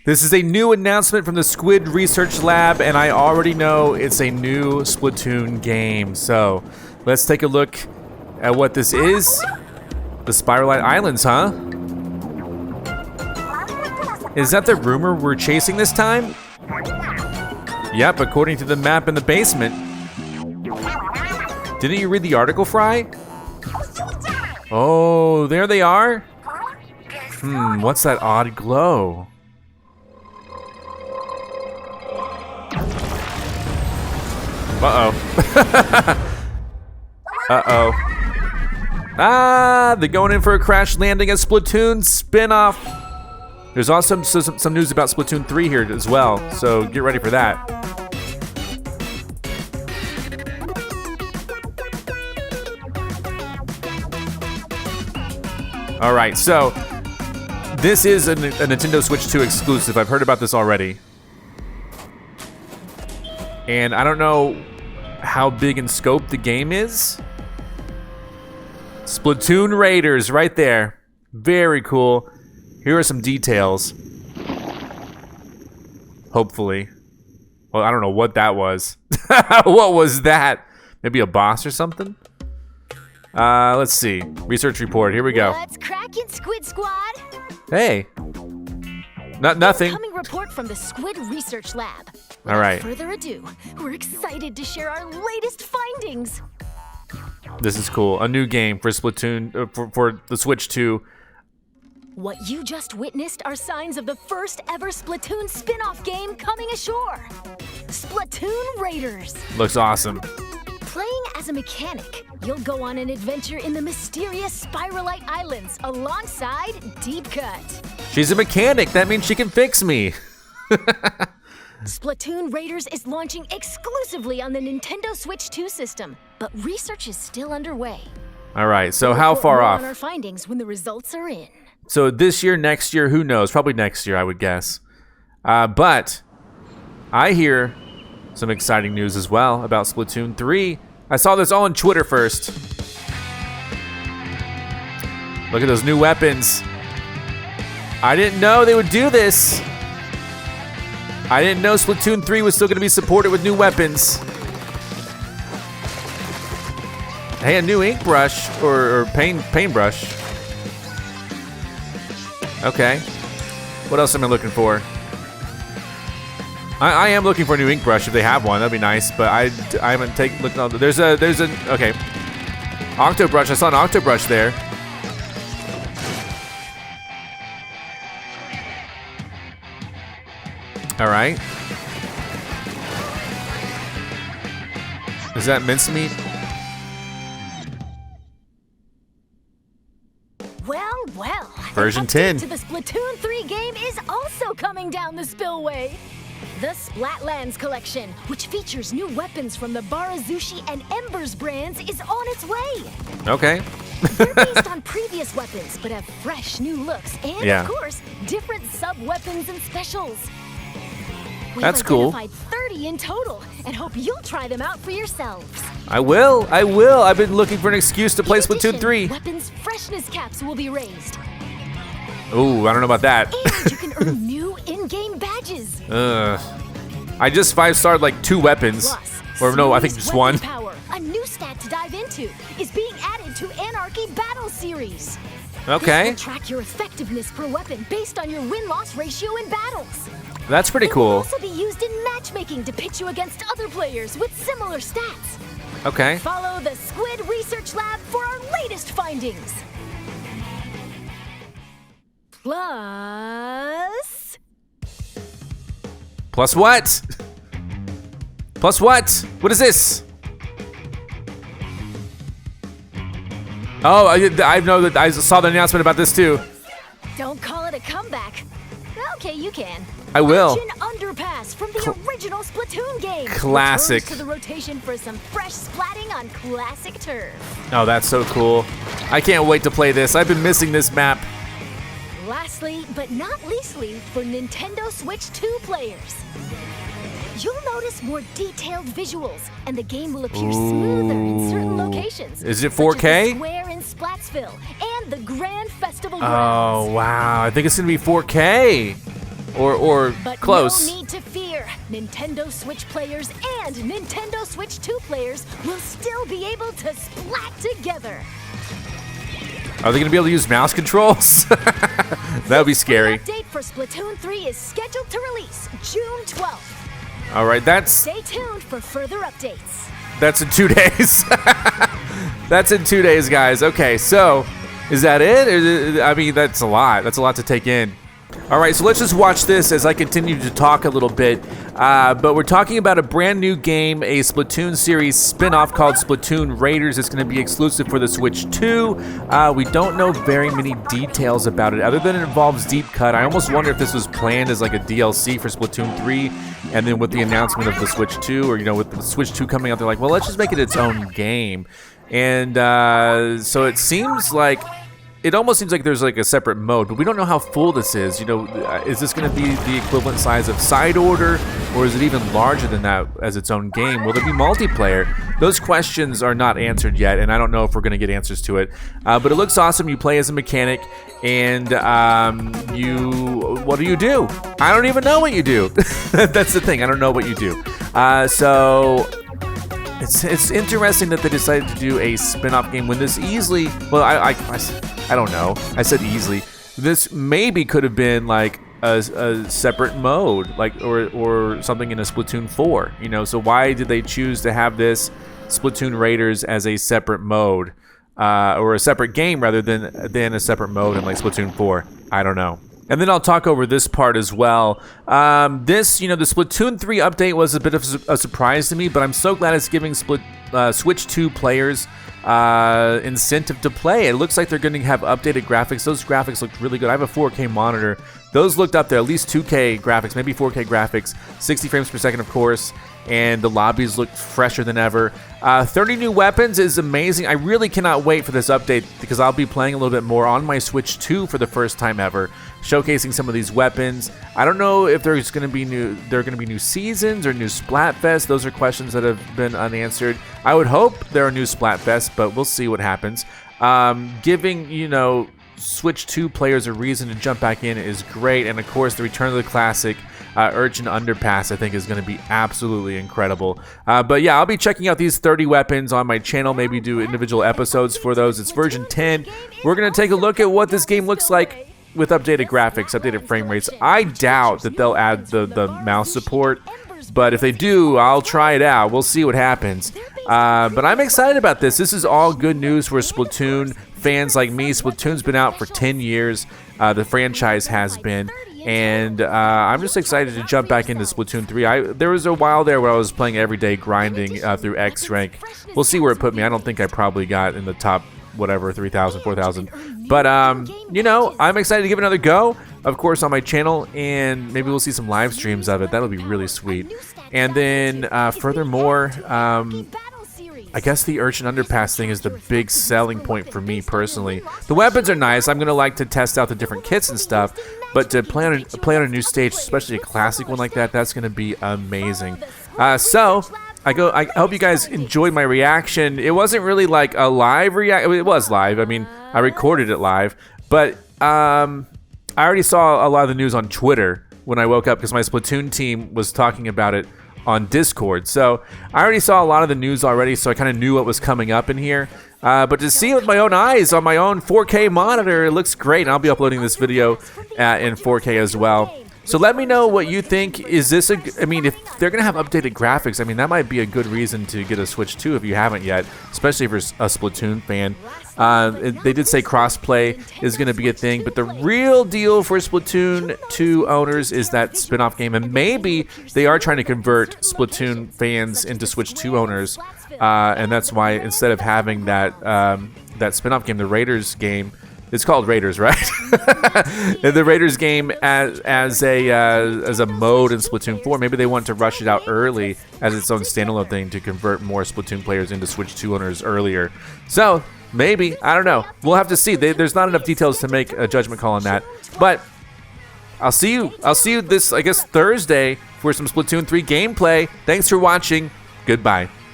This is a new announcement from the Squid Research Lab, and I already know it's a new Splatoon game. So let's take a look at what this is. The Spiralite Islands, huh? Is that the rumor we're chasing this time? Yep, according to the map in the basement. Didn't you read the article, Fry? Oh, there they are? What's that odd glow? Uh-oh. Uh-oh. Ah, they're going in for a crash landing as Splatoon spin-off. There's also some news about Splatoon 3 here as well, so get ready for that. All right, so this is a Nintendo Switch 2 exclusive. I've heard about this already. And I don't know how big in scope the game is. Splatoon Raiders right there. Very cool. Here are some details. Hopefully. Well, I don't know what that was. What was that? Maybe a boss or something? Let's see. Research report. Here we go. What's cracking, Squid Squad? Hey. Nothing. Incoming report from the Squid Research Lab. All right. Without further ado, we're excited to share our latest findings. This is cool. A new game for Splatoon, for the Switch 2. What you just witnessed are signs of the first ever Splatoon spin-off game coming ashore. Splatoon Raiders. Looks awesome. Playing as a mechanic, you'll go on an adventure in the mysterious Spiralite Islands alongside Deep Cut. She's a mechanic. That means she can fix me. Splatoon Raiders is launching exclusively on the Nintendo Switch 2 system, but research is still underway. All right, so how far off? On our findings when the results are in. So this year, next year, who knows? Probably next year, I would guess. But I hear some exciting news as well about Splatoon 3. I saw this all on Twitter first. Look at those new weapons. I didn't know they would do this. I didn't know Splatoon 3 was still going to be supported with new weapons. Hey, a new ink brush or paintbrush. Okay. What else am I looking for? I am looking for a new ink brush if they have one. That'd be nice, but I haven't looked. No, there's a okay. Octo brush. I saw an octo brush there. All right. Is that mincemeat? Well. Version 10. To the Splatoon 3 game is also coming down the spillway. The Splatlands collection, which features new weapons from the Barazushi and Embers brands, is on its way. Okay. They're based on previous weapons, but have fresh new looks and, Yeah. of course, different sub-weapons and specials. We've That's cool. identified 30 in total, and hope you'll try them out for yourselves. I will. I've been looking for an excuse to play In Splatoon addition, 3. Weapons freshness caps will be raised, Ooh, I don't know about that. and you can earn new in-game badges. I just 5-starred like 2 weapons. Plus, Or no, I think Series just 1. Weapon Power, a new stat to dive into, is being added to Anarchy Battle Series. Okay. This will track your effectiveness per weapon based on your win-loss ratio in battles. That's pretty It will cool. also be used in matchmaking to pit you against other players with similar stats. Okay. Follow the Squid Research Lab for our latest findings. Plus what? Plus what? What is this? Oh, I know that I saw the announcement about this too. Don't call it a comeback. Okay, you can. I will. Ocean Underpass from the original Splatoon game. Classic. Returns to the rotation for some fresh splatting on classic turf. Oh, that's so cool. I can't wait to play this. I've been missing this map. Lastly, but not leastly, for Nintendo Switch 2 players. You'll notice more detailed visuals, and the game will appear smoother in certain locations. Is it such as 4K? the square in Splatsville and the Grand Festival Oh, grounds. wow. I think it's going to be 4K. or But close. no need to fear. Nintendo Switch players and Nintendo Switch 2 players will still be able to splat together. Are they gonna be able to use mouse controls? That would be scary. The update for Splatoon 3 is scheduled to release June 12th. All right, that's Stay tuned for further updates. in 2 days. That's in 2 days, guys. Okay, so is that it? I mean, that's a lot. That's a lot to take in. All right, so let's just watch this as I continue to talk a little bit. But we're talking about a brand new game, a Splatoon series spin-off called Splatoon Raiders. It's going to be exclusive for the Switch 2. We don't know very many details about it, other than it involves Deep Cut. I almost wonder if this was planned as like a DLC for Splatoon 3, and then with the announcement of the Switch 2, or with the Switch 2 coming out, they're like, well, let's just make it its own game. And so it almost seems like there's like a separate mode, but we don't know how full this is. Is this going to be the equivalent size of Side Order, or is it even larger than that as its own game? Will there be multiplayer? Those questions are not answered yet, and I don't know if we're going to get answers to it. But it looks awesome. You play as a mechanic, and what do you do? I don't even know what you do. That's the thing. I don't know what you do. So it's interesting that they decided to do a spin-off game when this easily, well, I don't know. I said easily. This maybe could have been like a separate mode, like or something in a Splatoon 4. So why did they choose to have this Splatoon Raiders as a separate mode, or a separate game rather than a separate mode in like Splatoon 4? I don't know. And then I'll talk over this part as well. The Splatoon 3 update was a bit of a surprise to me, but I'm so glad it's giving Switch 2 players incentive to play. It looks like they're going to have updated graphics. Those graphics looked really good. I have a 4K monitor. Those looked up there, at least 2K graphics, maybe 4K graphics, 60 frames per second, of course, and the lobbies looked fresher than ever. 30 new weapons is amazing. I really cannot wait for this update because I'll be playing a little bit more on my Switch 2 for the first time ever, showcasing some of these weapons. I don't know if there are going to be new seasons or new Splatfest. Those are questions that have been unanswered. I would hope there are new Splatfests, but we'll see what happens. Giving, Switch 2 players a reason to jump back in is great, and of course the return of the classic Urchin Underpass I think is going to be absolutely incredible. But yeah, I'll be checking out these 30 weapons on my channel, maybe do individual episodes for those. It's version 10. We're going to take a look at what this game looks like with updated graphics, updated frame rates. I doubt that they'll add the mouse support, but if they do, I'll try it out. We'll see what happens. But I'm excited about this. This is all good news for Splatoon fans like me. Splatoon's been out for 10 years. The franchise has been. And I'm just excited to jump back into Splatoon 3. There was a while there where I was playing every day, grinding through X rank. We'll see where it put me. I don't think I probably got in the top, whatever, 3,000, 4,000. But, I'm excited to give it another go, of course, on my channel. And maybe we'll see some live streams of it. That'll be really sweet. And then, furthermore, I guess the Urchin Underpass thing is the big selling point for me personally. The weapons are nice. I'm gonna like to test out the different kits and stuff, but to play on a new stage, especially a classic one like that, that's gonna be amazing. So I hope you guys enjoyed my reaction. It wasn't really like a live reaction. It was live. I mean, I recorded it live, but I already saw a lot of the news on Twitter when I woke up because my Splatoon team was talking about it on Discord. So I already saw a lot of the news already, so I kind of knew what was coming up in here. But to see it with my own eyes on my own 4K monitor, it looks great. And I'll be uploading this video in 4K as well. So let me know what you think. Is this I mean, if they're going to have updated graphics, I mean, that might be a good reason to get a Switch 2 if you haven't yet, especially if you're a Splatoon fan. They did say crossplay is going to be a thing, but the real deal for Splatoon 2 owners is that spin-off game, and maybe they are trying to convert Splatoon fans into Switch 2 owners, and that's why instead of having that spin-off game, the Raiders game, it's called Raiders, right? The Raiders game as a mode in Splatoon 4. Maybe they want to rush it out early as its own standalone thing to convert more Splatoon players into Switch 2 owners earlier. So maybe, I don't know. We'll have to see. There's not enough details to make a judgment call on that. But I'll see you this, I guess, Thursday for some Splatoon 3 gameplay. Thanks for watching. Goodbye.